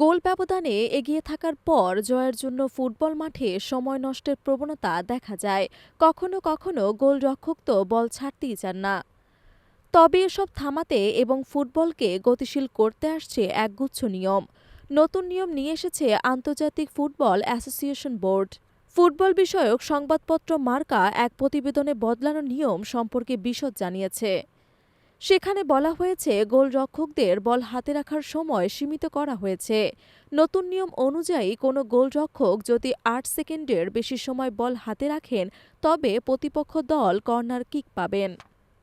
গোল ব্যবধানে এগিয়ে থাকার পর জয়ের জন্য ফুটবল মাঠে সময় নষ্টের প্রবণতা দেখা যায়। কখনো কখনো গোলরক্ষক তো বল ছাড়তেই চান না। তবে এসব থামাতে এবং ফুটবলকে গতিশীল করতে আসছে একগুচ্ছ নিয়ম। নতুন নিয়ম নিয়ে এসেছে আন্তর্জাতিক ফুটবল অ্যাসোসিয়েশন বোর্ড। ফুটবল বিষয়ক সংবাদপত্র মার্কা এক প্রতিবেদনে বদলানো নিয়ম সম্পর্কে বিশদ জানিয়েছে। সেখানে বলা হয়েছে গোলরক্ষকদের বল হাতে রাখার সময় সীমিত করা হয়েছে। নতুন নিয়ম অনুযায়ী কোনো গোলরক্ষক যদি ৮ সেকেন্ডের বেশি সময় বল হাতে রাখেন তবে প্রতিপক্ষ দল কর্নার কিক পাবেন।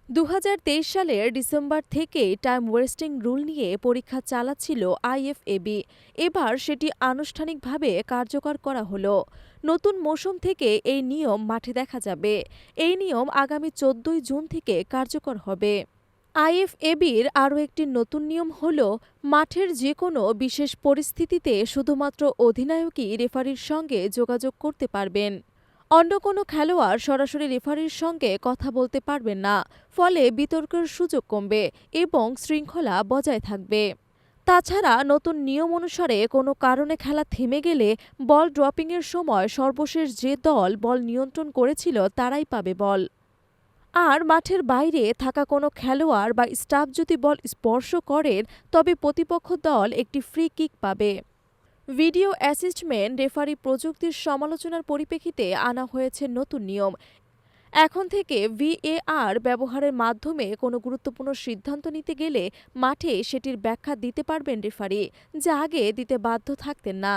২০২৩ সালের ডিসেম্বর থেকেই টাইম ওয়েস্টিং রুল নিয়ে পরীক্ষা চালাচ্ছিল আইএফএবি। এবার সেটি আনুষ্ঠানিকভাবে কার্যকর করা হলো। নতুন মৌসুম থেকে এই নিয়ম মাঠে দেখা যাবে। এই নিয়ম আগামী ১৪ জুন থেকে কার্যকর হবে। আইএফএবির আরও একটি নতুন নিয়ম হল মাঠের যে কোনো বিশেষ পরিস্থিতিতে শুধুমাত্র অধিনায়কই রেফারির সঙ্গে যোগাযোগ করতে পারবেন। অন্য কোনো খেলোয়াড় সরাসরি রেফারির সঙ্গে কথা বলতে পারবেন না। ফলে বিতর্কের সুযোগ কমবে এবং শৃঙ্খলা বজায় থাকবে। তাছাড়া নতুন নিয়ম অনুসারে কোনো কারণে খেলা থেমে গেলে বল ড্রপিংয়ের সময় সর্বশেষ যে দল বল নিয়ন্ত্রণ করেছিল তারাই পাবে বল। আর মাঠের বাইরে থাকা কোনো খেলোয়াড় বা স্টাফ যদি বল স্পর্শ করেন তবে প্রতিপক্ষ দল একটি ফ্রি কিক পাবে। ভিডিও অ্যাসিস্টমেন্ট রেফারি প্রযুক্তির সমালোচনার পরিপ্রেক্ষিতে আনা হয়েছে নতুন নিয়ম। এখন থেকে ভিএআর ব্যবহারের মাধ্যমে কোনো গুরুত্বপূর্ণ সিদ্ধান্ত নিতে গেলে মাঠে সেটির ব্যাখ্যা দিতে পারবেন রেফারি, যা আগে দিতে বাধ্য থাকতেন না।